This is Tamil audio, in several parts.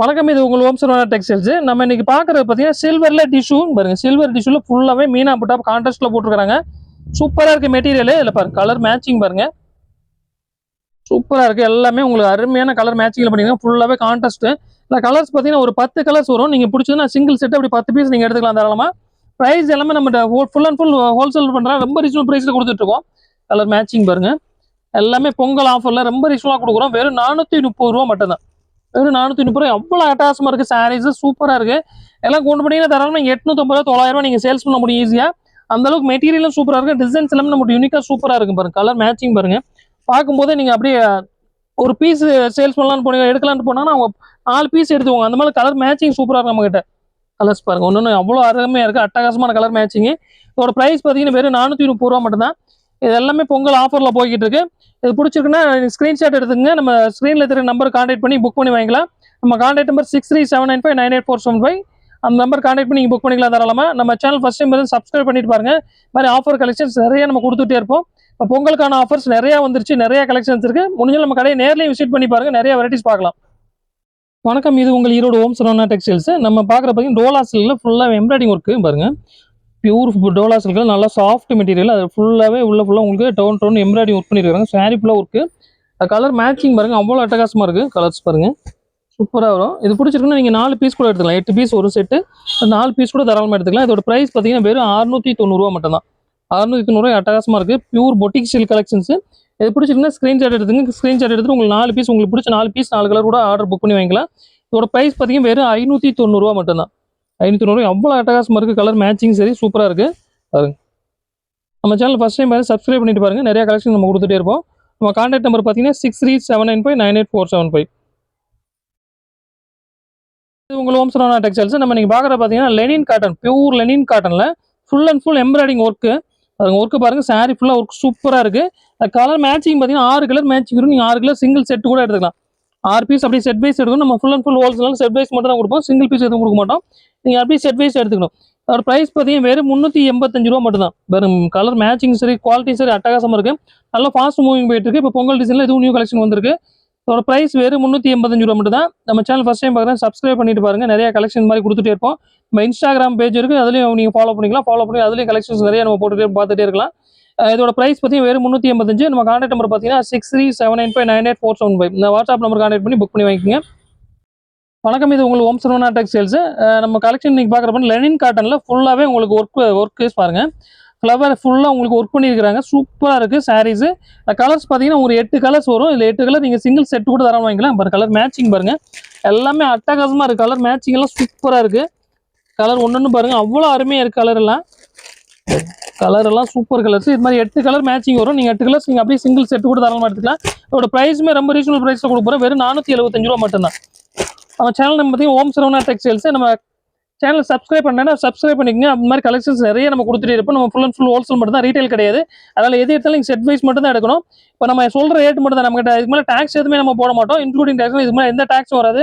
வணக்கம். இது உங்கள் ஓம் சரவணா டெக்ஸ்டைல்ஸ். நம்ம இன்னைக்கு பார்க்குறது பார்த்தீங்கன்னா, சில்வர்ல டிஷ்யூ பாருங்க. சில்வர் டிஷ்யூல ஃபுல்லாவே மீனா புட்டா கான்ட்ராஸ்ட்ல போட்டுருக்காங்க. சூப்பரா இருக்கு மெட்டீரியலு. இதுல பாருங்க கலர் மேட்சிங் பாருங்க. சூப்பரா இருக்கு. எல்லாமே உங்களுக்கு அருமையான கலர் மேட்சிங்ல பண்ணிருக்காங்க. ஃபுல்லாவே கான்ட்ராஸ்ட். இந்த கலர்ஸ் பார்த்தீங்கன்னா, ஒரு 10 கலர்ஸ் வரும். நீங்க புடிச்சதுன்னா சிங்கிள் செட் அப்படி 10 பீஸ் நீங்க எடுத்துக்கலாம் தாராளமா. பிரைஸ் எல்லாமே நம்மட்ட ஃபுல் அண்ட் ஃபுல் ஹோல்சேல் பண்றோம். ரொம்ப ரீசனபிள் பிரைஸ்ல குடுத்துட்டு இருக்கோம். கலர் மேட்சிங் பாருங்க. எல்லாமே பொங்கல் ஆஃபர்ல ரொம்ப ரீசனபிளா குடுக்குறோம். வெறும் ரூ. 430 மட்டும் தான். வெறும் 430 அவ்வளோ அட்டகாசமா இருக்கு. சாரீஸ் சூப்பரா இருக்கு. எல்லாம் கொண்டு போனீங்கன்னா தாராளமா நீங்க ரூ. 850 ரூ. 900 நீங்க சேல்ஸ் பண்ண முடியும் ஈஸியா. அந்த அளவுக்கு மெட்டீரியலும் சூப்பரா இருக்கு. டிசைன்ஸ் எல்லாமே நமக்கு யூனிக்கா சூப்பரா இருக்கு பாருங்க. கலர் மேட்சிங் பாருங்க. பார்க்கும்போதே நீங்க அப்படியே ஒரு பீஸ் சேல்ஸ் பண்ணலாம்னு போனீங்க எடுக்கலாம்னு போனாங்கன்னா அவங்க 4 பீஸ் எடுத்துக்குவாங்க. அந்த மாதிரி கலர் மேட்சிங் சூப்பரா இருக்கு நம்ம கிட்ட. கலர்ஸ் பாருங்க. ஒன்னொன்னு அவ்வளோ அருமையா இருக்கு. அட்டகாசமான கலர் மேட்சிங். இதோட பிரைஸ் பார்த்தீங்கன்னா வெறும் ரூ. 430 மட்டும் தான். இது எல்லாமே பொங்கல் ஆஃபர்ல போய்கிட்டு இருக்கு. இது பிடிச்சிருக்குன்னா ஸ்கிரீன்ஷாட் எடுத்துங்க. நம்ம ஸ்க்ரீன்ல இருக்கிற நம்பர் கான்டாக்ட் பண்ணி புக் பண்ணி வாங்கிக்கலாம். நம்ம கான்டாக்ட் நம்பர் 6379598475. அந்த நம்பர் கான்டாக்ட் பண்ணி நீங்கள் புக் பண்ணிக்கலாம் தாராளமா. நம்ம சேனல் ஃபர்ஸ்ட் டைம் சப்ஸ்கிரைப் பண்ணிட்டு பாருங்க. இந்த மாதிரி ஆஃபர் கலெக்ஷன்ஸ் நிறைய நம்ம கொடுத்துட்டே இருப்போம். இப்போ பொங்கலுக்கான ஆஃபர்ஸ் நிறைய வந்துருச்சு. நிறைய கலெக்ஷன்ஸ் இருக்கு. முடிஞ்சாலும் நம்ம கடையை நேர்லயும் விசிட் பண்ணி பாருங்க. நிறைய வெரைட்டிஸ் பார்க்கலாம். வணக்கம். இது உங்கள் ஈரோடு ஓம் சரவணா டெக்ஸ்டைல்ஸ். நம்ம பார்க்குற பார்த்தீங்கன்னா டோலா சில்க்ல ஃபுல்லாக எம்ப்ராய்டிங் ஒர்க்கு பாருங்க. பியூர் டோலா சில்க்ல நல்லா சாஃப்ட் மெட்டீரியல். அது ஃபுல்லாகவே ஃபுல்லாக உங்களுக்கு டவுன் எம்ப்ராய்டிங் ஒர்க் பண்ணியிருக்காங்க. சாரி ஃபுல்லாக ஒர்க்கு. கலர் மேட்சிங் பாருங்க. அவ்வளோ அட்டகாசமாக இருக்குது. கலர்ஸ் பாருங்க. சூப்பராக வரும். இது பிடிச்சிருக்குன்னா நீங்கள் 4 பீஸ் கூட எடுத்துக்கலாம். 8 பீஸ் ஒரு செட்டு. 4 பீஸ் கூட தாராளமாக எடுத்துக்கலாம். இதோட ப்ரைஸ் பார்த்தீங்கன்னா வெறும் ரூ. 690 மட்டும் தான். 690 அட்டகாசமாக இருக்குது. Pure boutique style collections. இது பிடிச்சிருக்குன்னா ஸ்க்ரீன்ஷாட் எடுத்துங்க. ஸ்க்ரீன்ஷாட் எடுத்துட்டு உங்களுக்கு 4 பீஸ் உங்களுக்கு பிடிச்ச 4 பீஸ் 4 கலர் கூட ஆர்டர் புக் பண்ணி வாங்கிக்கலாம். இதோட ப்ரைஸ் பார்த்தீங்கன்னா வெறும் ரூ. 590 மட்டும் தான். 590 அவ்வளோ அட்டகாசமாக இருக்குது. கலர் மேட்சிங் சரி சூப்பராக இருக்குது பாருங்க. நம்ம சேனல் ஃபஸ்ட் டைம் பாருங்க சப்ஸ்கிரைப் பண்ணிட்டு பாருங்க. நிறைய கலெக்ஷன் நம்ம கொடுத்துட்டே இருப்போம். நம்ம கான்டாக்ட் நம்பர் பார்த்தீங்கன்னா 6379598475. இது உங்கள் ஓம் சரவணா டெக்ஸ்டைல்ஸ். நம்ம இன்னைக்கு பார்க்குற பார்த்தீங்கன்னா லெனின் காட்டன், பியூர் லெனின் காட்டனில் full and full embroidering work. அதுங்க ஒர்க்கு பாருங்கள். சாரி ஃபுல்லாக ஒர்க் சூப்பராக இருக்குது. கலர் மேட்சிங் பார்த்தீங்கன்னா 6 கலர் மேட்சிங் இருக்கும். நீங்கள் 6 கலர் சிங்கிள் செட்டு கூட எடுத்துக்கலாம். 6 பீஸ் அப்படியே செட் வைஸ் எடுக்கணும். நம்ம full and full wholesale set wise மட்டும் தான் கொடுப்போம். சிங்கிள் பீஸ் எதுவும் கொடுக்க மாட்டோம். நீங்கள் அப்படியே செட் வைஸ் எடுத்துக்கணும். அதோட ப்ரைஸ் பார்த்தீங்கன்னா வெறும் ரூ. 385 மட்டும் தான். வெறும் கலர் மேட்சிங் சரி குவாலிட்டி சரி அட்டகாசமாக இருக்குது. நல்லா ஃபாஸ்ட் மூவிங் போயிட்டு இருக்கு. இப்போ பொங்கல் டிசைனில் எதுவும் நியூ கலெக்ஷன் வந்திருக்கு. அதோட ப்ரைஸ் வெறும் ரூ. 385 மட்டும் தான். நம்ம சேனல் ஃபஸ்ட் டைம் பார்க்குறேன் சப்ஸ்கிரைப் பண்ணிட்டு பாருங்க. நிறைய கலெக்ஷன் மாதிரி கொடுத்துட்டே இருப்போம். நம்ம இன்ஸ்டாகிராம் பேஜ் இருக்குது. அதுலேயும் நீங்கள் ஃபாலோ பண்ணிக்கலாம். ஃபாலோ பண்ணி அதுலேயும் கலெக்ஷன்ஸ் நிறைய நம்ம போட்டுட்டே பார்த்துட்டே இருக்கலாம். இதோட ப்ரைஸ் பார்த்தீங்கன்னா வெறும் 385. நம்ம கான்டாக்ட் நம்பர் பார்த்தீங்கன்னா 6379598475. இந்த வாட்ஸ்அப் நம்பர் கான்டாக்ட் பண்ணி புக் பண்ணி வாங்கிக்கோங்க. வணக்கம். இது உங்களுக்கு ஓம் சரவணா டெக்ஸ்டைல்ஸ். நம்ம கலெக்ஷன் இன்னைக்கு பார்க்குறப்ப லெனின் காட்டனில் ஃபுல்லாகவே உங்களுக்கு ஒர்க் பாருங்க. ஃப்ளவர் ஃபுல்லாக உங்களுக்கு ஒர்க் பண்ணியிருக்கிறாங்க. சூப்பராக இருக்குது சாரீஸு. கலர்ஸ் பார்த்தீங்கன்னா ஒரு 8 கலர்ஸ் வரும். இதில் 8 கலர் நீங்கள் சிங்கிள் செட் கூட தரம் வாங்கிக்கலாம். பாருங்க கலர் மேட்சிங் பாருங்கள். எல்லாமே அட்டகாசமாக இருக்குது. கலர் மேட்சிங் எல்லாம் சூப்பராக இருக்குது. கலர் ஒன்று பாருங்கள். அவ்வளோ அருமையாக இருக்குது. கலர் எல்லாம் சூப்பர் கலர்ஸ். இது மாதிரி 8 கலர் மேட்சிங் வரும். நீங்கள் 8 கலர்ஸ் நீங்கள் அப்படியே சிங்கிள் செட் கூட தரமாக எடுத்துக்கலாம். இதோட ப்ரைஸுமே ரொம்ப ரீசனபிள் ப்ரைஸில் கொடுக்க போகிறோம். வெறும் ரூ. 475 மட்டும்தான். நம்ம சேனல் நம்ம பார்த்தீங்கன்னா ஓம் சரவணா டெக்ஸ்டைல்ஸ். நம்ம சேனல் சப்ஸ்கிரைப் பண்ணேன்னா சப்ஸ்கிரைப் பண்ணிக்கங்க. அந்த மாதிரி கலெக்ஷன்ஸ் நிறைய நம்ம கொடுத்துட்டே இருப்போம். நம்ம ஃபுல் அண்ட் ஃபுல் ஹோல்சேல் மட்டும் தான், ரீட்டைல் கிடையாது. அதனால் எது எடுத்தாலும் நீங்கள் செட் வைஸ் மட்டும் தான் எடுக்கணும். இப்போ நம்ம சொல்கிற ரேட் மட்டும் தான் நம்மகிட்ட. இதுக்கு மேலே டேக்ஸ் எதுவுமே நம்ம போட மாட்டோம். இன்க்ளூடிங் டேக்ஸ் இதுக்கு மேலே எந்த டேக்ஸும் வராது.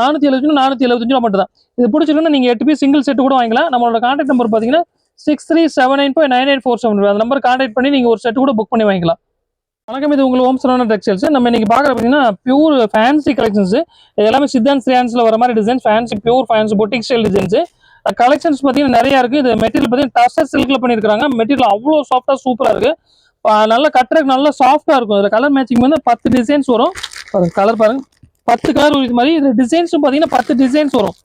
475 மட்டும் தான். இது பிடிச்சிருக்குன்னா நீங்கள் 8 பீஸ் சிங்கிள் செட் கூட வாங்கிக்கலாம். நம்மளோட கான்டாக்ட் நம்பர் பார்த்தீங்கன்னா 6379598475. அந்த நம்பர் கான்டாக்ட் பண்ணி நீங்கள் ஒரு செட் கூட புக் பண்ணி வாங்கிக்கலாம். வணக்கம். இது உங்கள் ஓம் சரவணா டெக்ஸ்டைல்ஸ். நம்ம இன்னைக்கு பார்க்குற பார்த்தீங்கன்னா பியூர் ஃபேன்சி கலெக்ஷன்ஸ். இது எல்லாமே சித்தாந்த் ஸ்ரேன்ஸில் வர மாதிரி designs. Fancy pure fancy boutique style designs. Collections பார்த்தீங்கன்னா நிறையா இருக்குது. இது மெட்டீரியல் பார்த்தீங்கன்னா டஸ்டர் சில்கில் பண்ணியிருக்காங்க. மெட்டீரியல் அவ்வளோ சாஃப்டாக சூப்பராக இருக்குது. நல்லா கட்டுறதுக்கு நல்லா சாஃப்டாக இருக்கும். இதில் கலர் மேட்சிங் வந்து 10 டிசைன்ஸ் வரும். கலர் பாருங்கள். 10 கலர் இது மாதிரி. இது டிசைன்ஸும் பார்த்தீங்கன்னா 10 டிசைன்ஸ் வரும்.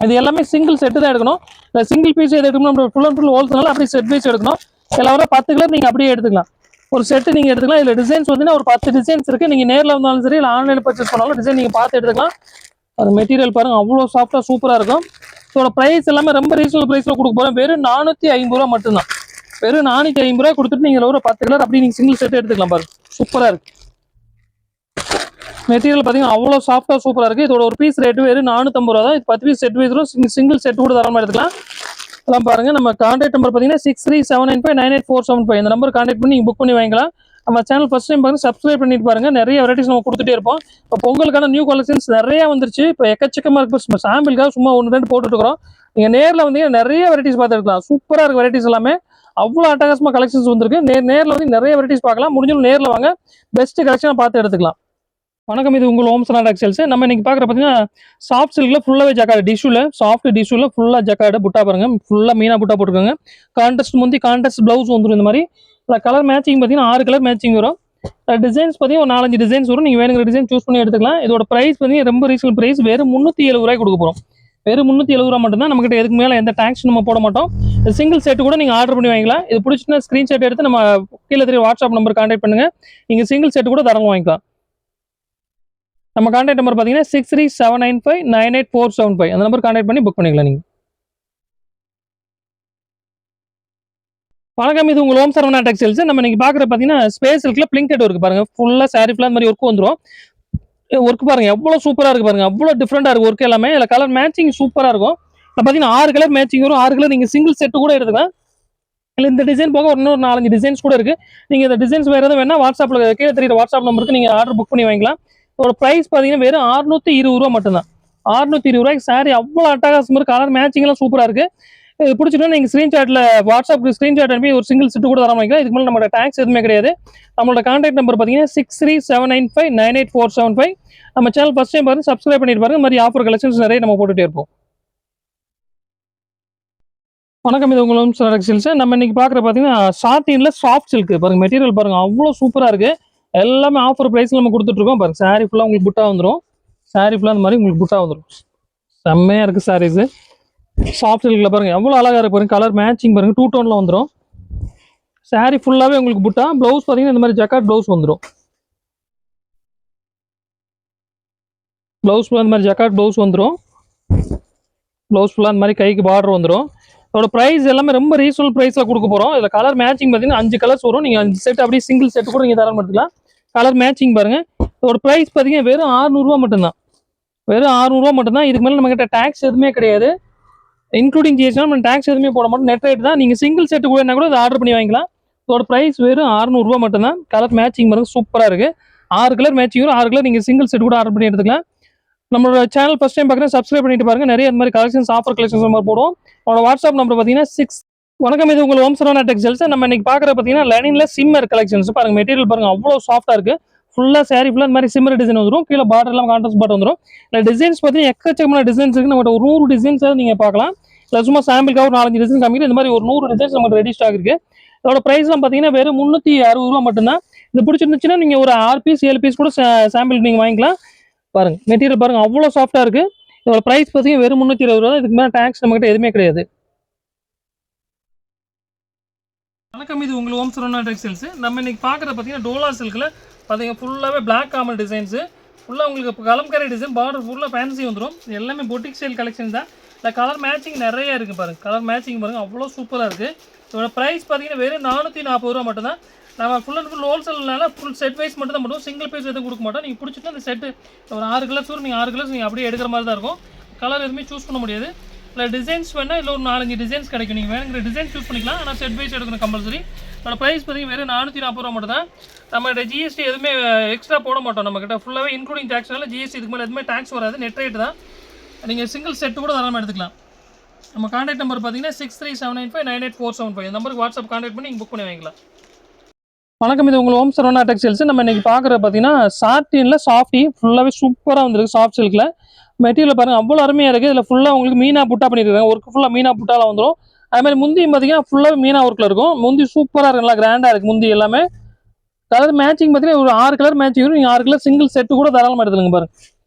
இது எல்லாமே சிங்கிள் செட்டு தான் எடுக்கணும். இல்லை சிங்கிள் பீஸ் எது எடுக்கணும். நம்ம ஃபுல் அண்ட் ஃபுல் ஹோல்சேல் அப்படியே செட் வைஸ் எடுக்கணும். இதில் வர 10 கலர் நீங்கள் அப்படியே எடுத்துக்கலாம். ஒரு செட்டு நீங்கள் எடுத்துக்கலாம். இதில் டிசைன்ஸ் பார்த்தீங்கன்னா ஒரு 10 டிசைன்ஸ் இருக்குது. நீங்கள் நேரில் வந்தாலும் சரி இல்லை ஆன்லைனில் பர்ச்சேஸ் பண்ணாலும் டிசைன் நீங்கள் பார்த்து எடுத்துக்கலாம். அது மெட்டீரியல் பாருங்கள் அவ்வளோ சாஃப்டாக சூப்பராக இருக்கும். இதோட ப்ரைஸ் எல்லாமே ரொம்ப ரீசனபிள் ப்ரைஸில் கொடுக்க போகிறோம். வெறும் ரூ. 450 மட்டும்தான். வெறும் ரூ. 450 கொடுத்துட்டு நீங்கள் ஒரு 10 கலர் அப்படி நீங்கள் சிங்கிள் செட்டு எடுத்துக்கலாம். பாருங்கள் சூப்பராக இருக்குது. மெட்டீரியல் பார்த்தீங்கன்னா அவ்வளோ சாஃப்டாக சூப்பராக இருக்குது. இதோட ஒரு பீஸ் ரேட்டு வெறும் 450 தான். இது 10 piece set wise single set கூட தரமாக எடுத்துக்கலாம். அதெல்லாம் பாருங்கள். நம்ம கான்டாக்ட் நம்பர் பார்த்தீங்கன்னா 6379598475. இந்த நம்பர் கான்டாக்ட் பண்ணி நீங்கள் புக் பண்ணி வாங்கிக்கலாம். நம்ம சேனல் ஃபஸ்ட் டைம் பாருங்கள் சப்ஸ்கிரைப் பண்ணிட்டு பாருங்கள். நிறைய வெரைட்டிஸ் நம்ம கொடுத்துட்டே இருப்போம். இப்போ பொங்கலுக்கான நியூ கலெக்ஷன்ஸ் நிறையா வந்துருச்சு. இப்போ எக்கச்சக்கமாக இருக்குது. சாம்பிளுக்காக சும்மா 1-2 போட்டுருக்கிறோம். நீங்கள் நேரில் வந்தீங்கன்னா நிறைய வெரைட்டிஸ் பார்த்து எடுக்கலாம். சூப்பராக இருக்குது வெரைட்டிஸ் எல்லாமே. அவ்வளோ அட்டகாசமாக கலெக்ஷன்ஸ் வந்திருக்கு. நேரில் வந்து நிறைய வெரைட்டிஸ் பார்க்கலாம். முடிஞ்சாலும் நேரில் வாங்க. பெஸ்ட் கலெக்ஷனாக பார்த்து எடுத்துக்கலாம். வணக்கம். இது உங்கள் ஓம் சரவணா டெக்ஸ்டைல்ஸ். நம்ம இன்னைக்கு பார்க்குற பார்த்தீங்கன்னா, சாஃப்ட் சில்க்ல ஃபுல்லாவே ஜக்கார்டு டிஷ்யூல சாஃப்ட் டிஷ்யூல ஃபுல்லா ஜக்கார்டு புட்டா பாருங்க. ஃபுல்லா மீனா புட்டா போட்டுருக்காங்க. கான்ட்ராஸ்ட் முந்தி கான்ட்ராஸ்ட் ப்ளவுஸ் வந்துரும் இந்த மாரி. கலர் மேட்சிங் பார்த்தீங்கன்னா 6 கலர் மேட்சிங் வரும். டிசைன்ஸ் பார்த்தீங்கன்னா ஒரு 4, 5 டிசைன்ஸ் வரும். நீங்க வேணுங்கிற டிசைன் சூஸ் பண்ணி எடுத்துக்கலாம். இதோட பிரைஸ் பார்த்தீங்கன்னா ரொம்ப ரீசனபிள் பிரைஸ். வெறும் ரூ. 370 குடுக்க போறோம். வெறும் ரூ. 370 மட்டும் தான். நம்மகிட்ட எதுக்கு மேல எந்த டாக்ஸ் நம்ம போட மாட்டோம். சிங்கிள் செட் கூட நீங்க ஆர்டர் பண்ணி வாங்கிக்கலாம். இது பிடிச்சிருந்தா ஸ்கிரீன்ஷாட் எடுத்து நம்ம கீழ தெரிய வாட்ஸ்அப் நம்பர் கான்டாக்ட் பண்ணுங்க. நீங்க சிங்கிள் செட் கூட தாராளமா வாங்கிக்கலாம். நம்ம கான்டாக்ட் நம்பர் பார்த்தீங்கன்னா 6379598475 அந்த நம்பர் கான்டாக்ட் பண்ணி புக் பண்ணிக்கலாம் நீங்க. வணக்கம். இது உங்கள் ஓம் சரவணா டெக்ஸ்டைல்ஸ். நம்ம இன்னைக்கு பார்க்குற பார்த்தீங்கன்னா ஸ்பேஸ் சில்க்ல பிளிங்கெட் ஒர்க் பாருங்க. ஃபுல்லா சாரி ஃபுல்லா இந்த மாதிரி ஒர்க் வந்துரும். ஒர்க் பாருங்க எவ்வளோ சூப்பரா இருக்கு பாருங்க. அவ்வளோ டிஃப்ரெண்டா இருக்கு ஒர்க் எல்லாமே. இதுல கலர் மேட்சிங் சூப்பரா இருக்கும். பார்த்தீங்கன்னா 6 கலர் மேட்சிங் வரும். 6 கலர் நீங்க சிங்கிள் செட் கூட எடுத்துக்கலாம். இல்ல இந்த டிசைன் போக இன்னொரு 4, 5 டிசைன்ஸ் கூட இருக்கு. நீங்க இந்த டிசைன்ஸ் வேற எதுவும் வேணா வாட்ஸ்அப்ல கீழ தெரியுற வாட்ஸ்அப் நம்பருக்கு நீங்க ஆர்டர் புக் பண்ணி வாங்கிக்கலாம். இதோட பிரைஸ் பார்த்தீங்கன்னா வெறும் ரூ. 620 மட்டும் தான். ரூ. 620 சாரி அவ்வளோ அட்டகாசமா இருக்கு. கலர் மேட்சிங் எல்லாம் சூப்பரா இருக்கு. இது பிடிச்சிட்டா நீங்க ஸ்கிரீன்ஷாட்ல வாட்ஸ்அப்க்கு ஸ்கிரீன்ஷாட் அனுப்பி ஒரு சிங்கிள் செட் கூட தர வாங்கிக்கலாம். இதுக்கு மேலே நம்மளோட டாக்ஸ் எதுவுமே கிடையாது. நம்மளோட கான்டாக்ட் நம்பர் பார்த்தீங்கன்னா 6379598475. நம்ம சேனல் ஃபர்ஸ்ட் டைம் பாருங்க, சப்ஸ்கிரைப் பண்ணிட்டு பாருங்க. இந்த மாதிரி ஆஃபர் கலெக்ஷன்ஸ் நிறைய நம்ம போட்டுட்டே இருப்போம். வணக்கம். இது உங்கள் ஓம் சரவணா டெக்ஸ்டைல்ஸ். நம்ம இன்னைக்கு பார்க்குற பார்த்தீங்கன்னா சாட்டின்ல சாஃப்ட் சில்க் பாருங்க. மெட்டீரியல் பாருங்க அவ்வளோ சூப்பரா இருக்கு. எல்லாமே ஆஃபர் பிரைஸ்ல நம்ம கொடுத்துட்டு இருக்கோம் பாருங்க. சாரி ஃபுல்லா உங்களுக்கு புட்டா வந்துடும். சாரி ஃபுல்லா இந்த மாதிரி உங்களுக்கு புட்டா வந்துடும். செம்மையா இருக்கு சாரீஸ். சாஃப்ட் சில்க்ல பாருங்க எவ்வளோ அழகா இருக்கு பாருங்க. கலர் மேட்சிங் பாருங்க. 2 டோன்ல வந்துடும். சாரி ஃபுல்லாவே உங்களுக்கு புட்டா. ப்ளவுஸ் பார்த்தீங்கன்னா இந்த மாதிரி ஜக்கார்ட் ப்ளவுஸ் வந்துடும். ப்ளவுஸ் ஃபுல்லா இந்த மாதிரி ஜக்கார்ட் ப்ளவுஸ் வந்துடும். ப்ளவுஸ் ஃபுல்லா இந்த மாதிரி கைக்கு பார்டர் வந்துடும். இதோட பிரைஸ் எல்லாமே ரொம்ப ரீசனபிள் பிரைஸ்ல கொடுக்க போறோம். இதுல கலர் மேட்சிங் பார்த்தீங்கன்னா 5 கலர்ஸ் வரும். நீங்க 5 செட் அப்படியே சிங்கிள் செட் கூட நீங்க தரம் எடுத்துக்கலாம். கலர் மேட்சிங் பாருங்க. இதோட பிரைஸ் பார்த்தீங்கன்னா வெறும் ரூ. 600 மட்டும்தான். வெறும் ரூ. 600 மட்டும்தான். இதுக்கு மேலே நம்ம கிட்ட டாக்ஸ் எதுவுமே கிடையாது. இன்க்ளூடிங் ஜிஎஸ்டி நம்ம டாக்ஸ் எதுவுமே போட மாட்டோம். நெட் ரேட் தான். நீங்க சிங்கிள் செட் கூட கூட இதை ஆர்டர் பண்ணி வாங்கிக்கலாம். இதோட பிரைஸ் வெறும் ரூ. 600 மட்டும்தான். கலர் மேட்சிங் பாருங்க சூப்பரா இருக்கு. 6 கலர் மேட்சிங் வரும். 6 கலர் நீங்க சிங்கிள் செட் கூட ஆர்டர் பண்ணி எடுத்துக்கலாம். நம்மளோட சேனல் ஃபர்ஸ்ட் டைம் பார்க்குறேன், சப்ஸ்கிரைப் பண்ணிட்டு பாருங்க. நிறைய இந்த மாதிரி கலெக்ஷன்ஸ் ஆஃபர் கலெக்ஷன்ஸ் நம்ம போடுவோம். உங்களோட வாட்ஸ்அப் நம்பர் பார்த்தீங்கன்னா 6. வணக்கம். இது உங்கள் ஓம் சரவணா டெக்ஸ்டைல்ஸ். நம்ம இன்னைக்கு பார்க்குற பார்த்தீங்கன்னா லெனின்ல சிம்மர் கலெக்ஷன்ஸ் பாருங்க. மெட்டீரியல் பாருங்க அவ்வளோ சாஃப்டா இருக்கு. ஃபுல்லா சாரி ஃபுல்லா இந்த மாதிரி சிம்மர் டிசைன் வந்துடும். கீழே பார்டர் எல்லாம் கான்ட்ராஸ்ட் பார்டர் வந்துடும். இல்லை டிசைன்ஸ் பார்த்தீங்கன்னா எக்கச்சக்கமான டிசைன்ஸ் இருக்கு. நம்ம ஒரு 100 டிசைன்ஸ் நீங்க பார்க்கலாம். இல்லை சும்மா சாம்பிளுக்காக ஒரு 4, 5 டிசைன் காமிக்கிற இந்த மாதிரி ஒரு 100 டிசைன்ஸ் நமக்கு ரெடி ஸ்டாக் இருக்கு. இதோட பிரைஸ்லாம் பார்த்தீங்கன்னா வெறும் ரூ. 360 மட்டும்தான். இது பிடிச்சிருந்துச்சுன்னா நீங்க ஒரு 6 பீஸ் 7 பீஸ் கூட சாம்பிள் நீங்க வாங்கிக்கலாம். பாருங்க மெட்டீரியல் பாருங்க அவ்வளோ சாஃப்டா இருக்கு. இதோட பிரைஸ் பார்த்தீங்கன்னா வெறும் 320 தான். இதுக்கு மேலே டாக்ஸ் நம்மகிட்ட எதுவுமே கிடையாது. வணக்கம். இது உங்கள் ஓம் சரவணா டெக்ஸ்டைல்ஸ். நம்ம இன்னைக்கு பார்க்குறது பார்த்தீங்கன்னா டோலா சில்கில் பார்த்தீங்கன்னா ஃபுல்லாகவே பிளாக் காமல் டிசைன்ஸு. ஃபுல்லாக உங்களுக்கு கலம்கரை டிசைன் பார்டர் ஃபுல்லாக ஃபேன்சி வந்துடும். எல்லாமே பொட்டிக் ஸ்டைல் கலெக்ஷன் தான். இந்த கலர் மேட்சிங் நிறைய இருக்குது பாருங்க. கலர் மேட்சிங் பாருங்க அவ்வளோ சூப்பராக இருக்குது. இதோட ப்ரைஸ் பார்த்தீங்கன்னா வெறும் ரூ. 440 மட்டும்தான். நம்ம ஃபுல் அண்ட் ஃபுல் ஹோல்சேல்னால ஃபுல் செட் வைஸ் மட்டும் தான் பண்ணுவோம். சிங்கிள் பீஸ் எதுவும் கொடுக்க மாட்டோம். நீங்கள் பிடிச்சிட்டு அந்த செட்டு ஒரு 6 கலர்ஸ் வரும். நீங்கள் 6 கலர்ஸ் நீங்கள் அப்படியே எடுக்கிற மாதிரி தான் இருக்கும். கலர் எதுவுமே சூஸ் பண்ண முடியாது. இல்லை டிசைன்ஸ் வேணால் இல்லை ஒரு 4, 5 டிசைன்ஸ் கிடைக்கும். நீங்கள் வேணுங்கிற டிசைன் சூஸ் பண்ணிக்கலாம். ஆனால் செட் வைஸ் எடுக்கணும் கம்பல்சரி. அதோட ப்ரைஸ் பார்த்தீங்கன்னா வெறும் ரூ. 440 மட்டும் தான். நம்ம ஜிஎஸ்டி எதுவுமே எக்ஸ்ட்ரா போட மாட்டோம். நம்மக்கிட்ட ஃபுல்லாகவே இன்க்ளூடிங் டேக்ஸ்னால ஜிஎஸ்டி இதுக்கு மேலே எதுவுமே டேக்ஸ் வராது. நெட் ரேட் தான். நீங்கள் சிங்கிள் செட்டு கூட தாராளமாக எடுத்துக்கலாம். நம்ம கான்டாக்ட் நம்பர் பார்த்தீங்கன்னா 6379598475 இந்த நம்பருக்கு வாட்ஸ்அப் கான்டாக்ட் பண்ணி நீங்கள் புக் பண்ணி வாங்கிக்கலாம். வணக்கம். இது உங்கள் ஓம் சரவணா டெக்ஸ்டைல்ஸ். நம்ம இன்னைக்கு பார்க்குறது பார்த்தீங்கன்னா சாட்டின்ல சாஃப்டி ஃபுல்லாகவே சூப்பராக வந்துருக்கு. சாஃப்ட் சில்கில் மெட்டீரியல் பாருங்க அவ்வளோ அருமையாக இருக்குது. இதில் ஃபுல்லாக உங்களுக்கு மீனா புட்டா பண்ணியிருக்காங்க. ஒர்க் ஃபுல்லாக மீனா புட்டாவில் வந்துடும். அது மாதிரி முந்தி பார்த்தீங்கன்னா ஃபுல்லாக மீனா ஒர்க்கில் இருக்கும். முந்தி சூப்பராக இருக்கு. நல்லா கிராண்டாக இருக்குது முந்தி எல்லாமே. கலர் மேட்சிங் பார்த்தீங்கன்னா ஒரு 6 கலர் மேட்சிங் வரும். நீங்கள் 6 கலர் சிங்கிள் செட்டு கூட தாராளமாக எடுத்துக்கங்க பாருங்க.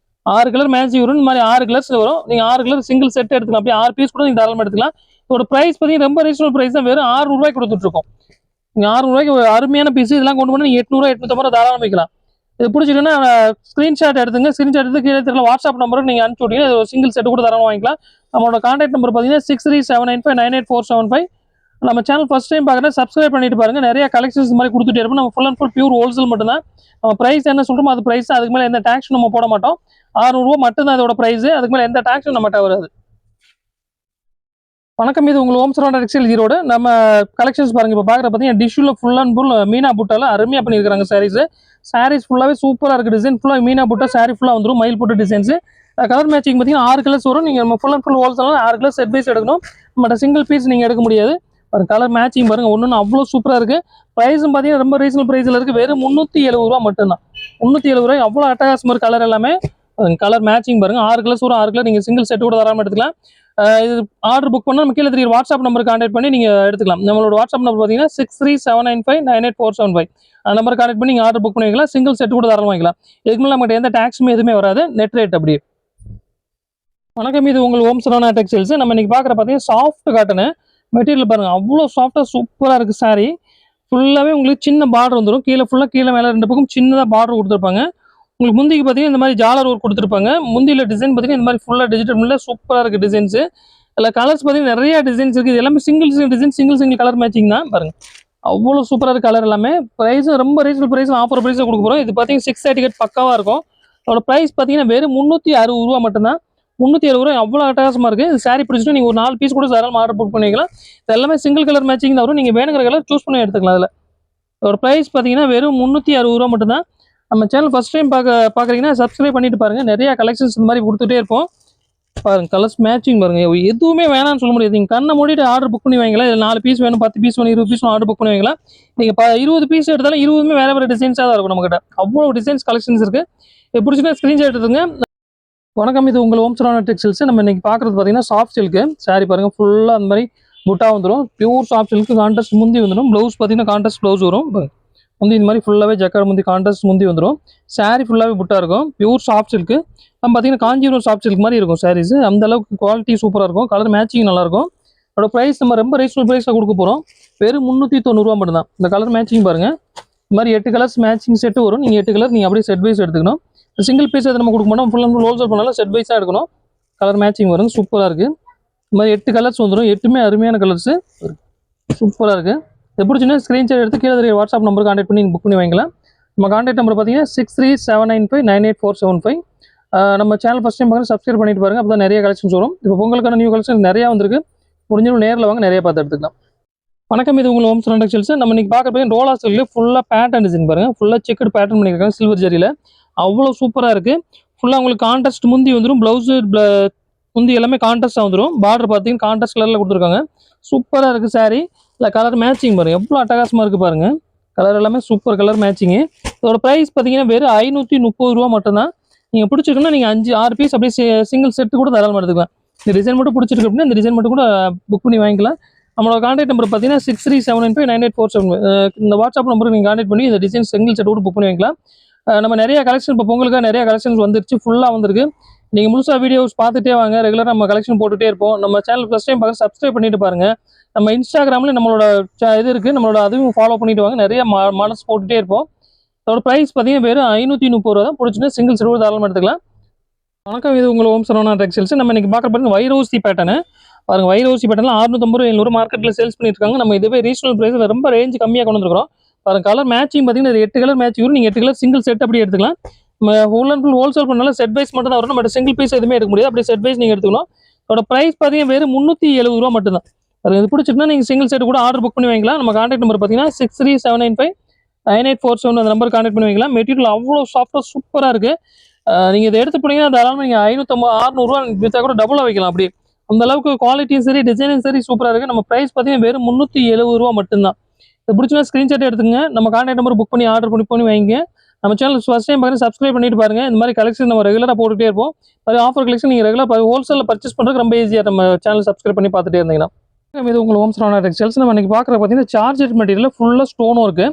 6 கலர் மேட்சிங் வரும். இந்த மாதிரி 6 கலர்ஸ் வரும். நீங்கள் 6 கலர் சிங்கிள் செட் எடுத்துக்கலாம். அப்படியே 6 பீஸ் கூட நீங்கள் தாராளமாக எடுத்துக்கலாம். இதோட ப்ரைஸ் பார்த்தீங்கன்னா ரொம்ப ரீசனபிள் ப்ரைஸ் தான். வெறும் ரூ. 600 கொடுத்துட்ருக்கோம். நீங்கள் 600 ஒரு அருமையான பீஸ். இதெல்லாம் கொண்டு போனால் நீங்கள் 800 850 தாராளமாக வைக்கலாம். இது பிடிச்சிட்டுன்னா ஸ்க்ரீன்ஷாட் எடுத்துங்க. ஸ்க்ரீன்ஷாட் எடுத்து கீழே தெரியல வாட்ஸ்அப் நம்பருக்கு நீங்கள் அனுப்பிச்சு விட்டீங்க. ஒரு சிங்கிள் செட்டு கூட தரமாக வாங்கிக்கலாம். நம்மளோட கான்டாக்ட் நம்பர் பார்த்தீங்கன்னா 6379598475. நம்ம சேனல் ஃபர்ஸ்ட் டைம் பார்க்குறேன், சப்ஸ்கிரைப் பண்ணிட்டு பாருங்க. நிறைய கலெக்ஷன்ஸ் மாதிரி கொடுத்துட்டே இருப்போம். நம்ம full and full pure wholesale மட்டும் தான். நம்ம ப்ரைஸ் என்ன சொல்கிறோமோ அது ப்ரைஸ். அதுக்கு மேலே எந்த டேக்ஸ் நம்ம போட மாட்டோம். ரூ. 600 மட்டும் தான் இதோட ப்ரைஸ். அதுக்கு மேலே எந்த டேக்ஸும் நம்மகிட்ட வராது. வணக்கம். இது உங்கள் ஓம் சரவணா டெக்ஸ்டைல் ஈரோடு. நம்ம கலெக்ஷன்ஸ் பாருங்க. இப்போ பார்க்குற பார்த்தீங்கன்னா டிஷ்யூல ஃபுல் அண்ட் ஃபுல் மீனா புட்டால அருமையாக பண்ணியிருக்காங்க சாரீஸ். சாரீஸ் ஃபுல்லாகவே சூப்பராக இருக்குது. டிசைன் ஃபுல்லாக மீனா புட்டா சாரீ ஃபுல்லாக வந்துடும். மயில் புட்டு டிசைன்ஸ். கலர் மேட்சிங் பார்த்தீங்கன்னா 6 கலர்ஸ் வரும். நீங்கள் நம்ம full and full wholesale 6 colour set wise எடுக்கணும். நம்மகிட்ட சிங்கிள் பீஸ் நீங்கள் எடுக்க முடியாது. கலர் மேட்சிங் பாருங்க ஒன்று அவ்வளோ சூப்பராக இருக்குது. ப்ரைஸும் பார்த்தீங்கன்னா ரொம்ப ரீசனபிள் ப்ரைஸில் இருக்குது. வெறும் ரூ. 370 மட்டும்தான். ரூபாய். அவ்வளோ அட்டகாசமாக இருக்குது கலர் எல்லாமே. கலர் மேட்சிங் பாருங்கள். 6 கலர்ஸ் வரும். 6 கலர் நீங்கள் சிங்கிள் செட்டு கூட தராமல் எடுத்துக்கலாம். இது ஆர்டர் புக் பண்ணால் நம்ம கீழே தெரியுற வாட்ஸ்அப் நம்பர் கான்டாக்ட் பண்ணி நீங்கள் எடுத்துக்கலாம். நம்மளோட வாட்ஸ்அப் நம்பர் பார்த்தீங்கன்னா 6379598475. அந்த நம்பர் கான்டாக்ட் பண்ணி நீங்கள் ஆர்டர் புக் பண்ணி வைக்கலாம். சிங்கிள் செட் கூட தரம் வாங்கிக்கலாம். இதுக்கு மேலே நம்மகிட்ட எந்த டேக்ஸுமே எதுவுமே வராது. நெட் ரேட் அப்படியே. வணக்கம், இது உங்கள் ஓம் சரவணா டெக்ஸ்டைல்ஸ். நம்ம இன்னைக்கு பார்க்குற பார்த்தீங்கன்னா சாஃப்ட் காட்டனு மெட்டீரியல் பாருங்கள். அவ்வளோ சாஃப்டாக சூப்பராக இருக்குது சாரீ. ஃபுல்லாகவே உங்களுக்கு சின்ன பார்டர் வந்துடும். கீழே மேலே 2 பக்கம் சின்னதாக பார்டர் கொடுத்துருப்பாங்க. உங்களுக்கு முந்திக்கு பார்த்தீங்கன்னா இந்த மாதிரி ஜாலர் ஒர்க் கொடுத்துருப்பாங்க. முந்தியில் டிசைன் பார்த்தீங்கன்னா இந்த மாதிரி ஃபுல்லாக டிஜிட்டல் முள்ள சூப்பராக இருக்குது டிசைன்ஸு. இல்லை கலர்ஸ் பார்த்தீங்கன்னா நிறைய டிசைன்ஸ் இருக்குது. இது எல்லாமே single design, single colour matching தான் பாருங்கள். அவ்வளோ சூப்பராக இருக்குது கலர் எல்லாமே. ப்ரைஸும் ரொம்ப ரீசனபிள் ப்ரைஸில் ஆஃபர் ப்ரைஸில் கொடுக்க போகிறோம். இது பார்த்தீங்கன்னா 630 கேட் பக்காவாக இருக்கும். அதோட ப்ரைஸ் பார்த்தீங்கன்னா வெறும் 360 ரூபா மட்டும்தான். 370 ரூபா அவ்வளோ அட்டகாசமாக இருக்குது. இது சாரீ பிடிச்சிட்டு நீங்கள் ஒரு 4 பீஸ் கூட தாராளமாக ஆர்டர் புக் பண்ணிக்கலாம். இது எல்லாமே சிங்கிள் கலர் மேட்சிங் தான் வரும். நீங்கள் வேணுங்கிற கலர் சூஸ் பண்ணி எடுத்துக்கலாம். அதில் ஒரு ப்ரைஸ் பார்த்தீங்கன்னா வெறும் 360 ரூபா மட்டும்தான். நம்ம சேனல் ஃபஸ்ட் டைம் பார்க்குறீங்கன்னா சப்ஸ்கிரைப் பண்ணிட்டு பாருங்கள். நிறையா கலெக்ஷன்ஸ் இந்த மாதிரி கொடுத்துட்டே இருப்போம். பாருங்கள் கலர்ஸ் மேட்சிங் பாருங்கள். எதுவுமே வேணாம்னு சொல்ல முடியாது. நீங்கள் கண்ணை மூடிட்டு ஆர்டர் புக் பண்ணி வாங்கிக்கலாம். இதில் 4 பீஸ் வேணும், 10 பீஸ் வேணும், 20 பீஸ் ஆர்டர் புக் பண்ணி வாங்கிக்கலாம். நீங்கள் 20 பீஸ் எடுத்தாலும் 20மே வேறு டிசைன்ஸாக தான் இருக்கும். நம்மகிட்ட அவ்வளோ டிசைன்ஸ் கலெக்ஷன்ஸ் இருக்குது. இது பிடிச்சினா ஸ்க்ரீன்ஷாட் எடுத்துங்க. வணக்கம், இது உங்கள் ஓம் சரவணா டெக்ஸ்டைல்ஸ். நம்ம இன்னைக்கு பார்க்குறது பார்த்தீங்கன்னா சாஃப்ட் சில்க்கு சாரீ பாருங்கள். ஃபுல்லாக அந்த மாதிரி புட்டா வந்துடும். பியூர் சாஃப்ட் சில்க்கு கான்ட்ராஸ்ட் முந்தி வந்துடும். ப்ளவுஸ் பார்த்தீங்கன்னா கான்ட்ராஸ்ட் ப்ளவுஸ் வரும். முந்தி இந்த மாதிரி ஃபுல்லாகவே ஜக்கார்டு முந்தி கான்ட்ராஸ்ட் முந்தி வந்துடும். சாரீ ஃபுல்லாகவே புட்டா இருக்கும். Pure soft silk. நம்ம பார்த்தீங்கன்னா காஞ்சிபுரம் சாஃப்ட் சில்க் மாதிரி இருக்கும் சாரீஸ். அந்த அளவுக்கு குவாலிட்டி சூப்பராக இருக்கும். கலர் மேட்சிங் நல்லாயிருக்கும். அதோட ப்ரைஸ் நம்ம ரொம்ப ரீசனபிள் ப்ரைஸில் கொடுக்க போகிறோம். வெறும் 390 ரூபா மட்டும்தான். இந்த கலர் மேட்சிங் பாருங்கள். இந்த மாதிரி 8 கலர்ஸ் மேட்சிங் செட்டு வரும். நீங்கள் 8 கலர் நீங்கள் அப்படியே செட் வைஸ் எடுத்துக்கணும். சிங்கிள் பீஸ் எது நம்ம கொடுக்க மாட்டோம். ஃபுல் அண்ட் ஹோல்சேல் பண்ணாலும் செட் வைஸாக எடுக்கணும். கலர் மேட்சிங் வரும். சூப்பராக இருக்குது. இந்த மாதிரி 8 கலர்ஸ் வந்துடும். 8மே அருமையான கலர்ஸு. சூப்பராக இருக்குது. இது பிடிச்சின்னா ஸ்க்ரீன்ஷாட் எடுத்து கீழே தெரிய வாட்ஸ்அப் நம்பர் கான்டாக்ட் பண்ணி புக் பண்ணி வாங்கிக்கலாம். நம்ம கான்டாக்ட் நம்பர் பார்த்தீங்கன்னா 6379598475. நம்ம சேனல் ஃபஸ்ட் டைம் பார்த்து சப்ஸ்கிரைப் பண்ணிட்டு பாருங்கள். அப்போ தான் நிறைய கலெக்ஷன்ஸ் வரும். இப்போ பொங்கலுக்கான நியூ கலெக்ஷன் நிறையா வந்திருக்கு. முடிஞ்சாலும் நேரில் வாங்க, நிறைய பார்த்து எடுத்துக்கலாம். வணக்கம், இது உங்கள் ஓம் சரவணா டெக்ஸ்டைல்ஸ். நம்ம இன்னைக்கு பார்க்குறது ரோலா சில்க் ஃபுல்லாக பேட்டர்ன் டிசைன் பாருங்கள். ஃபுல்லாக செக்குடு பேட்டர்ன் பண்ணியிருக்காங்க சில்வர் ஜரியில். அவ்வளோ சூப்பராக இருக்குது. ஃபுல்லாக உங்களுக்கு கான்ட்ராஸ்ட் முந்தி வந்துடும். ப்ளவுஸு முந்தி எல்லாமே கான்ட்ராஸ்ட்டாக வந்துடும். பார்டர் பார்த்தீங்கன்னா கான்ட்ராஸ்ட் கலரில் கொடுத்துருக்காங்க. சூப்பராக இருக்குது சாரீ. இல்லை கலர் மேட்சிங் பாருங்கள். எவ்வளோ அட்டகாசமாக இருக்குது பாருங்கள். கலர் எல்லாமே சூப்பர் கலர் மேட்சிங்கு. இதோட ப்ரைஸ் பார்த்தீங்கன்னா வெறும் 530 ரூபா மட்டும்தான். நீங்கள் பிடிச்சிருக்குன்னா நீங்கள் 5-6 பீஸ் அப்படியே சிங்கிள் செட்டு கூட தாராளமாக எடுத்துக்கலாம். இந்த டிசைன் மட்டும் பிடிச்சிருக்கு அப்படின்னா இந்த டிசைன் மட்டும் கூட புக் பண்ணி வாங்கிக்கலாம். நம்மளோட கான்டாக்ட் நம்பர் பார்த்தீங்கன்னா 6379598475. இந்த வாட்ஸ்அப் நம்பருக்கு நீங்கள் கான்டாக்ட் பண்ணி இந்த டிசைன் சிங்கிள் செட் கூட புக் பண்ணி வாங்கிக்கலாம். நம்ம நிறைய கலெக்ஷன் இப்போ பொங்கலுக்காக நிறைய கலெக்ஷன்ஸ் வந்துருச்சு. ஃபுல்லாக வந்திருக்கு. நீங்கள் முழுசாக வீடியோஸ் பார்த்துட்டே வாங்க. ரெகுலராக நம்ம கலெக்ஷன் போட்டுகிட்டே இருப்போம். நம்ம சேனல் ஃபஸ்ட் டைம் பார்த்து சப்ஸ்கிரைப் பண்ணிட்டு பாருங்கள். நம்ம இன்ஸ்டாகிராமில் நம்மளோட இது இருக்குது. நம்மளோட அதுவும் ஃபாலோ பண்ணிட்டு வாங்க. நிறைய மனசு போட்டுகிட்டே இருப்போம். அதோட ப்ரைஸ் பார்த்தீங்கன்னா வெறும் 530 ரூபா தான். பிடிச்சின்னா சிங்கிள் செட் கூட தாராளமாக எடுத்துக்கலாம். வணக்கம், இது உங்கள் ஓம் சரவணா டெக்ஸ்டைல்ஸ். நம்ம இன்னைக்கு பார்க்க பாருங்க வைரோசி பேட்டர்னு பாருங்கள். வைரோசி பேட்டர்லாம் 650 700 மார்க்கெட்டில் சேல்ஸ் பண்ணிட்டு இருக்காங்க. நம்ம இதுவே ரீசனபிள் ப்ரைஸில் ரொம்ப ரேஞ்ச் கம்மியாக கொண்டு வந்துருக்கோம். பாருங்கள் கலர் மேட்சிங் பார்த்தீங்கன்னா 8 கலர் மேட்ச் வரும். நீங்கள் 8 கலர் சிங்கிள் செட் அப்படி எடுத்துக்கலாம். நம்ம ஃபுல் அண்ட் ஃபுல் ஹோல்சேல் பண்ணாலும் செட் வைஸ் மட்டும் தான் வரும். நம்ம சிங்கிள் பீஸ் எதுவுமே எடுக்க முடியாது. அப்படியே செட் வைஸ் நீங்கள் எடுத்துக்கணும். அதோட ப்ரைஸ் பார்த்தீங்கன்னா வெறும் 370 ரூபா மட்டும்தான். அது இது பிடிச்சிட்டுனா நீங்கள் சிங்கிள் செட் கூட ஆர்டர் புக் பண்ணி வாங்கிக்கலாம். நம்ம கான்டாக்ட் நம்பர் பார்த்தீங்கன்னா 6379599847 அந்த நம்பர் கான்டாக்ட் பண்ணி வாங்கிக்கலாம். மெட்டீரியல் அவ்வளோ சாஃப்டாக சூப்பராக இருக்குது. நீங்கள் இதை எடுத்து போனீங்கன்னா தாராளமாக நீங்கள் 550-600 விற்றா கூட டபுளாக வைக்கலாம். அப்படி அந்த அளவுக்கு குவாலிட்டியும் சரி டிசைனும் சரி சூப்பராக இருக்குது. நம்ம ப்ரைஸ் பார்த்தீங்கன்னா வெறும் 370 ரூபா மட்டும்தான். இது பிடிச்சினா ஸ்க்ரீன்ஷாட் எடுத்துங்க. நம்ம கான்டாக்ட் நம்பர் புக் பண்ணி ஆர்டர் பண்ணி வாங்கிங்க. நம்ம சேனல் ஃபஸ்ட் டைம் பார்த்து சப்ஸ்கிரைப் பண்ணிட்டு பாருங்க. இந்த மாதிரி கலெக்ஷன் நம்ம ரெகுலராக போட்டுகிட்டே இருப்போம். அது ஆஃபர் கலெக்ஷன் நீங்கள் ரெகுலராக ஹோல்சேலில் பர்ச்சேஸ் பண்ணுறதுக்கு ரொம்ப ஈஸியாக நம்ம சேனல் சப்ஸ்கிரைப் பண்ணி பார்த்துட்டே இருந்தீங்கன்னா. இது உங்கள் ஓம் சரவணா டெக்ஸ்டைல்ஸ். நம்ம இன்னைக்கு பார்க்குற பார்த்தீங்கன்னா சார்ஜர் மெட்டீரியல் ஃபுல்லாக ஸ்டோனும் இருக்குது.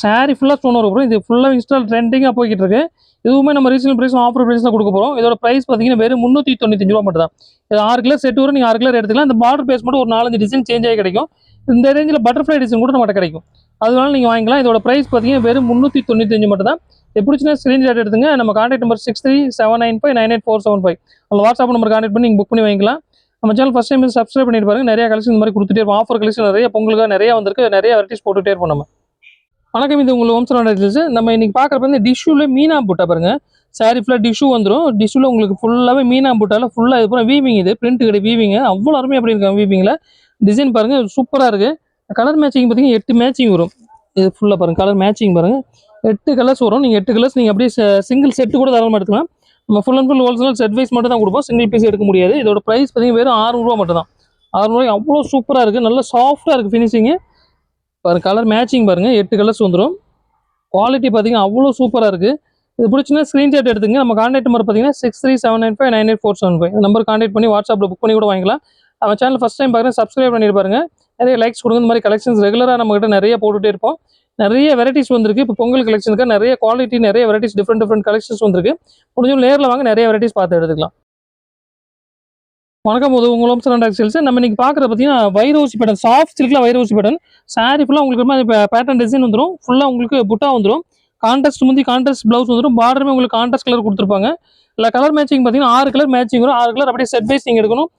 சாரீ ஃபுல்லாக ஸ்டோன் வரும். இது ஃபுல்லாக இன்ஸ்டால் ட்ரெண்டிங்காக போய்கிட்டு இருக்கு. இதுவுமே நம்ம ரீசனபிள் ப்ரைஸ் ஆஃபர் ப்ரைஸ் தான் கொடுக்க போகிறோம். இதோட ப்ரைஸ் பார்த்தீங்கன்னா வெறும் 395 ரூபா மட்டும் தான். இது 6 கலர் செட் வரும். நீங்கள் 6 கலர் எடுத்துக்கலாம். இந்த பார்டர் பேஸ் மட்டும் ஒரு 4-5 டிசைன் சேஞ்ச் ஆகி கிடைக்கும். இந்த ரேஞ்சில் பட்டர்ஃப்ளை டிசைன் கூட நம்மகிட்ட கிடைக்கும். அதனால நீங்கள் வாங்கிக்கலாம். இதோட ப்ரைஸ் பார்த்தீங்கன்னா வெறும் 395 மட்டும் தான். பிடிச்சினா ஸ்க்ரீன்ஷாட் எடுத்துங்க. நம்ம கான்டாக்ட் நம்பர் 6379599847 அந்த வாட்ஸ்அப் நம்பர் கான்டாக்ட் பண்ணி நீங்கள் புக் பண்ணி வாங்கிக்கலாம். நம்ம சேனல் ஃபஸ்ட் டைம் சப்ஸ்கிரைப் பண்ணிட்டு பாருங்க. நிறைய கலெக்ஷன் இந்த மாதிரி கொடுத்துட்டே இருப்போம். ஆஃபர் கலெக்ஷன் நிறைய பொங்கலுக்காக நிறைய வந்திருக்கு. நிறைய வெரைட்டிஸ் போட்டுகிட்டே இருப்போம் நம்ம. வணக்கம், இது உங்களுக்கு ஓம் சரவணா டெக்ஸ்டைல்ஸ். நம்ம இன்னைக்கு பார்க்குறப்ப வந்து டிஷ்யூவில் மீனா புட்டா பாருங்க. சாரி ஃபுல்லாக டிஷ்யூ வந்துடும். டிஷ்யூவில் உங்களுக்கு ஃபுல்லாகவே மீனா புட்டால ஃபுல்லாக இது பூரா வீவிங். இது பிரிண்ட் கிடையாது வீவிங்க. அவ்வளோ அருமையாக அப்படி இருக்காங்க வீவிங்கில். டிசைன் பாருங்கள் சூப்பராக இருக்குது. கலர் மேட்சிங் பார்த்தீங்கன்னா 8 மேட்சிங் வரும். இது ஃபுல்லாக பாருங்கள் கலர் மேட்சிங் பாருங்கள். 8 கலர்ஸ் வரும். நீங்கள் 8 கலர்ஸ் நீங்கள் அப்படியே சிங்கிள் செட்டு கூட தாராளமாக எடுத்துக்கலாம். நம்ம full and full wholesale set wise மட்டும் தான் கொடுப்போம். சிங்கிள் பீஸ் எடுக்க முடியாது. இதோட ப்ரைஸ் பார்த்தீங்கன்னா வெறும் 600 ரூபா மட்டும் தான். 600 ரூபாய் அவ்வளோ சூப்பராக இருக்குது. நல்லா சாஃப்டாக இருக்குது ஃபினிஷிங்கு. பாருங்கள் கலர் மேட்சிங் பாருங்கள். 8 கலர்ஸ் வந்துடும். குவாலிட்டி பார்த்தீங்கன்னா அவ்வளோ சூப்பராக இருக்குது. இது பிடிச்சுன்னா ஸ்க்ரீன்ஷாட் எடுத்துங்க. நம்ம கான்டாக்ட் நம்பர் பார்த்தீங்கன்னா 6379598475 இந்த நம்பர் கான்டாக்ட் பண்ணி வாட்ஸ்அப்பில் புக் பண்ணி கூட வாங்கிக்கலாம். நம்ம சேனல் ஃபஸ்ட் டைம் பார்க்குறேன், சப்ஸ்கிரைப் பண்ணிட்டு பாருங்க. நிறைய லைக்ஸ் கொடுங்க. இந்த மாதிரி கலெக்ஷன்ஸ் ரெகுலராக நம்மகிட்ட நிறைய போட்டுகிட்டே இருப்போம். நிறைய வெரைட்டிஸ் வந்திருக்கு. இப்போ பொங்கல் கலெக்ஷனுக்கு நிறைய குவாலிட்டி, நிறைய வெரைட்டிஸ், டிஃப்ரெண்ட் கலெக்ஷன்ஸ் வந்திருக்கு. முடிஞ்சவங்க நேரில் வாங்க, நிறைய வெரைட்டிஸ் பார்த்து எடுத்துக்கலாம். வணக்கம், உங்கள் ஓம் சரவணா டெக்ஸ்டைல்ஸ். நம்ம இன்னைக்கு பார்க்குறது பார்த்தீங்கன்னா வைரோசி பேட்டர்ன், சாஃப்ட் சில்கில் வைரோசி பேட்டர்ன். சாரி ஃபுல்லாக உங்களுக்கு பேட்டர்ன் டிசைன் வந்துடும். ஃபுல்லாக உங்களுக்கு புட்டா வந்துடும். கான்ட்ராஸ்ட் முந்தி கான்ட்ராஸ்ட் ப்ளவுஸ் வந்துடும். பார்டருமே உங்களுக்கு கான்ட்ராஸ்ட் கலர் கொடுத்துருப்பாங்க. இல்லை கலர் மேட்சிங் பார்த்தீங்கன்னா 6 கலர் மேட்சிங் வரும். 6 கலர் அப்படியே செட் வைஸ் நீங்கள் எடுக்கணும்.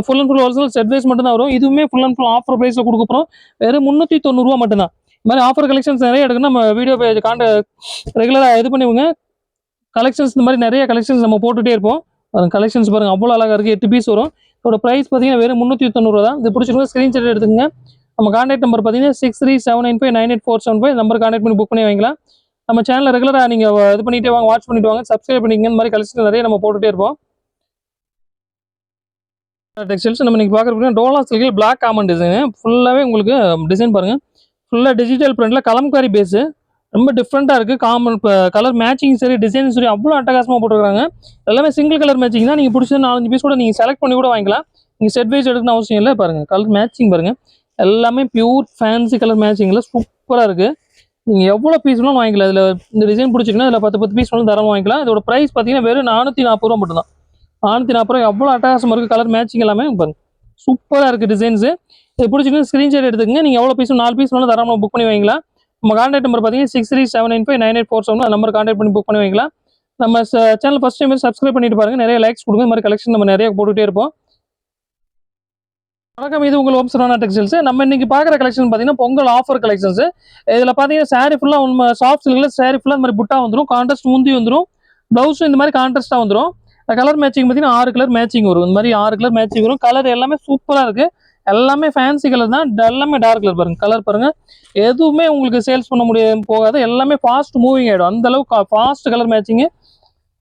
Full and full original set wise மட்டும் தான் வரும். இதுவுமே ஃபுல் அண்ட் ஃபுல் ஆஃபர் ப்ரைஸில் கொடுக்க போகிறோம். வெறும் 390 ரூபா மட்டும்தான். இந்த மாதிரி ஆஃபர் கலெக்ஷன்ஸ் நிறைய எடுக்கணும். நம்ம வீடியோ பேஜ் ரெகுலராக இது பண்ணிவிங்க. கலெக்ஷன்ஸ் இந்த மாதிரி நிறைய கலெக்ஷன்ஸ் நம்ம போட்டுகிட்டே இருப்போம். கலெக்ஷன்ஸ் பாருங்கள் அவ்வளோ அழகாக இருக்குது. 8 பீஸ் வரும். இதோட ப்ரைஸ் பார்த்தீங்கன்னா வெறும் 390 ரூபா தான். இது பிடிச்சிருக்கோம் ஸ்க்ரீன்ஷாட் எடுத்துங்க. நம்ம கான்டாக்ட் நம்பர் பார்த்தீங்கன்னா 6379598475 நம்பர் கான்டாக்ட் பண்ணி புக் பண்ணி வாங்கிக்கலாம். நம்ம சேனலில் ரெகுலராக நீங்கள் இது பண்ணிட்டே வாங்க, வாட்ச் பண்ணிட்டு வாங்க, சப்ஸ்கிரைப் பண்ணிங்க. இந்த மாதிரி கலெக்ஷன் நிறைய நம்ம போட்டுகிட்டே இருப்போம். டெக்ஸ்டைல்ஸ் நம்ம இன்னைக்கு பார்க்குறது டோலா சில்கில் பிளாக் காமன் டிசைன். ஃபுல்லாகவே உங்களுக்கு டிசைன் பாருங்கள். ஃபுல்லாக டிஜிட்டல் பிரிண்டில் கலம்காரி பேஸு. ரொம்ப டிஃப்ரெண்ட்டாக இருக்குது. காமன் கலர் மேட்சிங் சரி, டிசைன் சரி, அவ்வளோ அட்டகாசமாக போட்டுருக்காங்க. எல்லாமே சிங்கிள் கலர் மேட்சிங் தான். நீங்கள் பிடிச்சது 4-5 பீஸ் கூட நீங்கள் செலக்ட் பண்ணி கூட வாங்கிக்கலாம். நீங்கள் செட் வைஸ் எடுக்கணும் அவசியம் இல்லை. பாருங்கள் கலர் மேட்சிங் பாருங்கள். எல்லாமே பியூர் ஃபேன்சி கலர் மேட்சிங்கில் சூப்பராக இருக்குது. நீங்கள் எவ்வளோ பீஸ் வேணும் வாங்கிக்கலாம். இதில் இந்த டிசைன் பிடிச்சிங்கன்னா இதில் 10 பீஸ் வேணும் தரமாக வாங்கிக்கலாம். இதோட ப்ரைஸ் பார்த்தீங்கன்னா வெறும் 440 ரூபா மட்டும் தான். 440 ரூபா எவ்வளோ அட்டகாசமாக இருக்குது. கலர் மேட்சிங் எல்லாமே பாருங்கள் சூப்பராக இருக்குது டிசைன்ஸு. இது பிடிச்சிங்கன்னா ஸ்க்ரீன்ஷாட் எடுத்துக்கங்க. நீங்கள் எவ்வளோ பீஸ் 4 பீஸ் வேணும் தரமாக புக் பண்ணி வாங்கிக்கலாம். நம்ம கான்டாக்ட் நம்பர் பார்த்தீங்கன்னா 6379598475 அந்த நம்பர் கான்டாக்ட் பண்ணி புக் பண்ணி வைக்கலாம். நம்ம சேனல் ஃபஸ்ட் டைம் சப்ஸ்கிரைப் பண்ணிட்டு பாருங்க. நிறைய லைக்ஸ் கொடுங்க. இந்த மாதிரி கலெக்ஷன் நம்ம நிறைய போட்டுகிட்டே இருப்போம். வணக்கம், இது உங்கள் ஓம் சரவணா டெக்ஸ்டைல்ஸ். நம்ம இன்னைக்கு பார்க்குற கலெக்ஷன் பார்த்தீங்கன்னா பொங்கல் ஆஃபர் கலெக்ஷன்ஸ். இதில் பார்த்தீங்கன்னா சாரி ஃபுல்லாக உண்மை சாஃப்ட் சில்கில் சாரி ஃபுல்லாக இந்த மாதிரி புட்டா வந்துடும். கான்ட்ராஸ்ட் முந்தி வந்துடும். ப்ளவுஸும் இந்த மாதிரி கான்ட்ராஸ்ட்டாக வந்துடும். கலர் மேட்சிங் பார்த்தீங்கன்னா 6 கலர் மேட்சிங் வரும். இந்த மாதிரி 6 கலர் மேட்சிங் வரும். கலர் எல்லாமே சூப்பராக இருக்குது. எல்லாமே ஃபேன்சி கலர் தான். எல்லாமே டார்க் கலர் பாருங்கள். கலர் பாருங்கள், எதுவுமே உங்களுக்கு சேல்ஸ் பண்ண முடியாது போகாது. எல்லாமே ஃபாஸ்ட் மூவிங் ஆகிடும். அந்தளவுக்கு ஃபாஸ்ட் கலர் மேட்சிங்கு.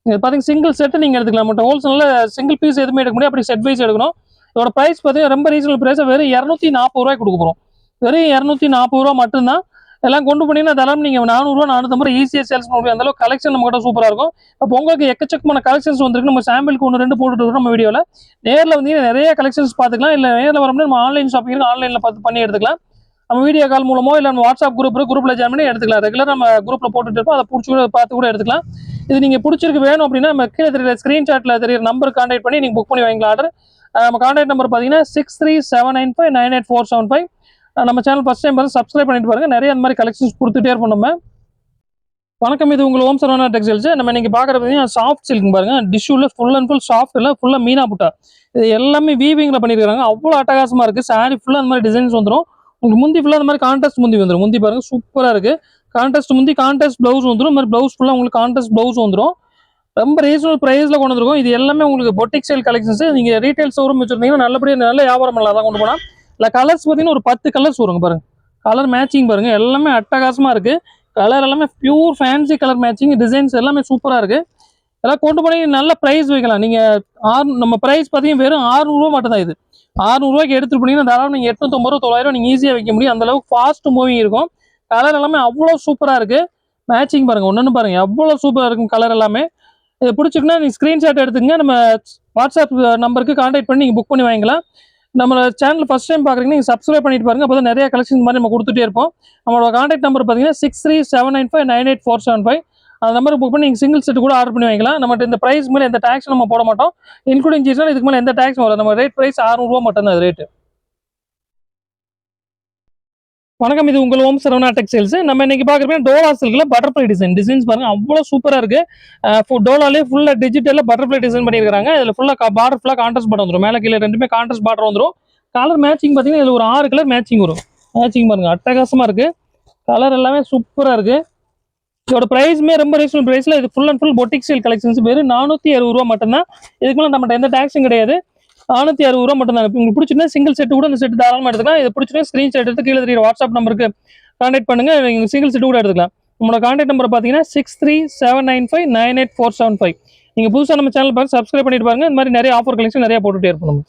இது பார்த்தீங்கன்னா சிங்கிள் செட்டு நீங்கள் எடுத்துக்கலாம். மட்டும் ஹோல்சேலில் சிங்கிள் பீஸ் எதுவுமே எடுக்க முடியாது. அப்படி செட் வைஸ் எடுக்கணும். இதோட ப்ரைஸ் பார்த்தீங்கன்னா ரொம்ப ரீசனபிள் ப்ரைஸ். வெறும் 240 ரூபாய்க்கு கொடுக்க போகிறோம். வெறும் 240 ரூபா மட்டும்தான். எல்லாம் கொண்டு போனீங்கன்னா அதெல்லாம் நீங்கள் 400 ரூபா 450 ரூபா ஈஸியாக சேல்ஸ் பண்ண முடியும். அந்தளவுக்கு கலெக்ஷன் நம்ம கிட்ட சூப்பராக இருக்கும். இப்போ உங்களுக்கு எக்கச்சக்கமான கலெக்ஷன்ஸ் வந்துருக்கு. நம்ம சாம்பிளுக்கு 1-2 போட்டுட்டு இருக்கோம் நம்ம வீடியோவில். நேரில் வந்தீங்கன்னா நிறைய கலெக்ஷன்ஸ் பார்த்துக்கலாம். இல்லை நேரில் வர நம்ம ஆன்லைன் ஷாப்பிங் ஆன்லைனில் பார்த்து பண்ணி எடுத்துக்கலாம். நம்ம வீடியோ கால் மூலமோ இல்லை நம்ம வாட்ஸ்அப் குரூப்பில் ஜாயின் பண்ணி எடுத்துக்கலாம். ரெகுலராக நம்ம குரூப்பில் போட்டுட்டு இருப்போம். அதை பிடிச்சி கூட பார்த்து கூட எடுத்துக்கலாம். இது நீங்கள் பிடிச்சிருக்கு வேணும் அப்படின்னா நம்ம கீழே தெரியல ஸ்க்ரீன்ஷாட்டில் தெரியுற நம்பர் கான்டாக்ட் பண்ணி நீங்கள் புக் பண்ணி வாங்கிக்கலாம் ஆர்டர். நம்ம கான்டாக்ட் நம்பர் பார்த்தீங்கன்னா 6379598475. நம்ம சேனல் ஃபஸ்ட் டைம் பார்த்து சப்ஸ்கிரைப் பண்ணிட்டு பாருங்க. நிறைய அந்த மாதிரி கலெக்ஷன்ஸ் கொடுத்துட்டே இருப்போம் நம்ம. வணக்கம், இது உங்கள் ஓம் சரவணா டெக்ஸ்டைல்ஸ். நம்ம இன்னைக்கு பார்க்குறது பார்த்தீங்கன்னா சாஃப்ட் சில்க் பாருங்க. டிஷ்யூவில் ஃபுல் அண்ட் ஃபுல் சாஃப்ட் இல்லை, ஃபுல்லாக மீனா புட்டா. இது எல்லாமே வீவிங்கில் பண்ணியிருக்காங்க. அவ்வளோ அட்டகாசமாக இருக்குது. சாரி ஃபுல்லாக அந்த மாதிரி டிசைன்ஸ் வந்துடும். உங்களுக்கு முந்தி ஃபுல்லாக அந்த மாதிரி கான்ட்ராஸ்ட் முந்தி வந்துடும். முந்தி பாருங்கள் சூப்பராக இருக்குது. கான்ட்ராஸ்ட் முந்தி கான்ட்ராஸ்ட் ப்ளவுஸ் வந்துடும். இந்த மாதிரி ப்ளவுஸ் ஃபுல்லாக உங்களுக்கு கான்ட்ராஸ்ட் ப்ளவுஸ் வந்துடும். ரொம்ப ரீசனபிள் ப்ரைஸில் கொண்டு வந்துருக்கோம். இது எல்லாமே உங்களுக்கு பொட்டிக் ஸ்டைல் கலெக்ஷன்ஸ். நீங்கள் ரீட்டைல் ஷோரூம் வச்சுருந்தீங்கன்னா நல்லபடியாக நல்ல வியாபாரம் பண்ணலாம். தான் கொண்டு போனால் இல்லை கலர்ஸ் பார்த்தீங்கன்னா ஒரு 10 கலர்ஸ் வருங்க பாருங்கள். கலர் மேட்சிங் பாருங்கள். எல்லாமே அட்டகாசமாக இருக்குது. கலர் எல்லாமே pure fancy colour matching. Designs எல்லாமே சூப்பராக இருக்குது. எல்லாம் கொண்டு போனீங்க நல்ல ப்ரைஸ் வைக்கலாம். நீங்கள் நம்ம ப்ரைஸ் பார்த்தீங்கன்னா வெறும் 600 ரூபா மட்டும் தான். இது 600 ரூபாய்க்கு எடுத்துகிட்டு போனீங்கன்னா தாராளம் நீங்கள் 850 ரூபா 900 நீங்கள் ஈஸியாக வைக்க முடியும். அந்தளவுக்கு ஃபாஸ்ட் மூவிங் இருக்கும். கலர் எல்லாமே அவ்வளோ சூப்பராக இருக்குது. மேட்சிங் பாருங்கள். ஒன்று பாருங்கள் எவ்வளோ சூப்பராக இருக்கும் கலர் எல்லாமே. இது பிடிச்சிங்கன்னா நீங்கள் ஸ்க்ரீன்ஷாட் எடுத்துங்க. நம்ம வாட்ஸ்அப் நம்பருக்கு கான்டாக்ட் பண்ணி நீங்கள் புக் பண்ணி வாங்கிக்கலாம். நம்ம சேனல் ஃபஸ்ட் டைம் பார்க்குறீங்கன்னா நீங்கள் சப்ஸ்கிரைப் பண்ணிட்டு பாருங்கள். அப்போ தான் நிறைய கலெக்ஷன் மாதிரி நம்ம கொடுத்துட்டே இருப்போம். நம்மளோட கான்டாக்ட் நம்பர் பார்த்தீங்கன்னா 6379598475. அந்த நம்பருக்கு புக் பண்ணி நீங்கள் சிங்கிள் செட் கூட ஆர்டர் பண்ணி வாங்கிக்கலாம். நம்மகிட்ட இந்த ப்ரைஸ் மேலே எந்த டேக்ஸ் நம்ம போட மாட்டோம். இன்க்ளூடிங் சீஸ்னால் இதுக்கு மேலே எந்த டேக்ஸ் வராது. நம்ம ரேட் ப்ரைஸ் 600 ரூபா மட்டும்தான் அது ரேட்டு. வணக்கம், இது உங்கள் ஓம் சரவணா டெக்ஸ்டைல்ஸ். நம்ம இன்னைக்கு பார்க்குறோம் டோலா சில்கில் பட்டர்ஃப்ளை டிசைன்ஸ் பாருங்க அவ்வளோ சூப்பராக இருக்குது. டோலாலே ஃபுல்லாக டிஜிட்டலில் பட்டர்ஃப்ளை டிசைன் பண்ணியிருக்காங்க. இதில் ஃபுல்லாக பார்டர் ஃபுல்லாக கான்ட்ராஸ்ட் பார்டர் வந்துடும். மேலே கீழே ரெண்டுமே கான்ட்ராஸ்ட் பார்டர் வந்துடும். கலர் மேட்சிங் பார்த்தீங்கன்னா இதில் ஒரு 6 கலர் மேட்சிங் வரும். மேட்சிங் பாருங்க அட்டகாசமாக இருக்குது. கலர் எல்லாமே சூப்பராக இருக்குது. இதோட ப்ரைஸுமே ரொம்ப ரீசனபிள் ப்ரைஸில். இது full and full boutique style collections. வெறும் 460 ரூபா மட்டும்தான். இதுக்கு மேலே நம்மகிட்ட எந்த டேக்ஸும் கிடையாது. 460 ரூபா மட்டும் தான். உங்களுக்கு பிடிச்சிருந்தா சிங்கிள் செட்டு கூட இந்த செட்டு தாராளமாக எடுத்துக்கலாம். இது பிடிச்சிருந்தா ஸ்க்ரீன்ஷாட் எடுத்து கீழே தெரியுற வாட்ஸ்அப் நம்பருக்கு கான்டாக்ட் பண்ணுங்க. நீங்கள் சிங்கிள் செட்டு கூட எடுத்துக்கலாம். நம்மளோட கான்டாக்ட் நம்பர் பார்த்தீங்கன்னா 6379598475. நீங்கள் புதுசாக நம்ம சேனல் பார்த்து சப்ஸ்கிரைப் பண்ணிட்டு பாருங்க. இந்த மாதிரி நிறைய ஆஃபர் கலெக்ஷன் நிறைய போட்டுகிட்டே இருப்போம் நம்ம.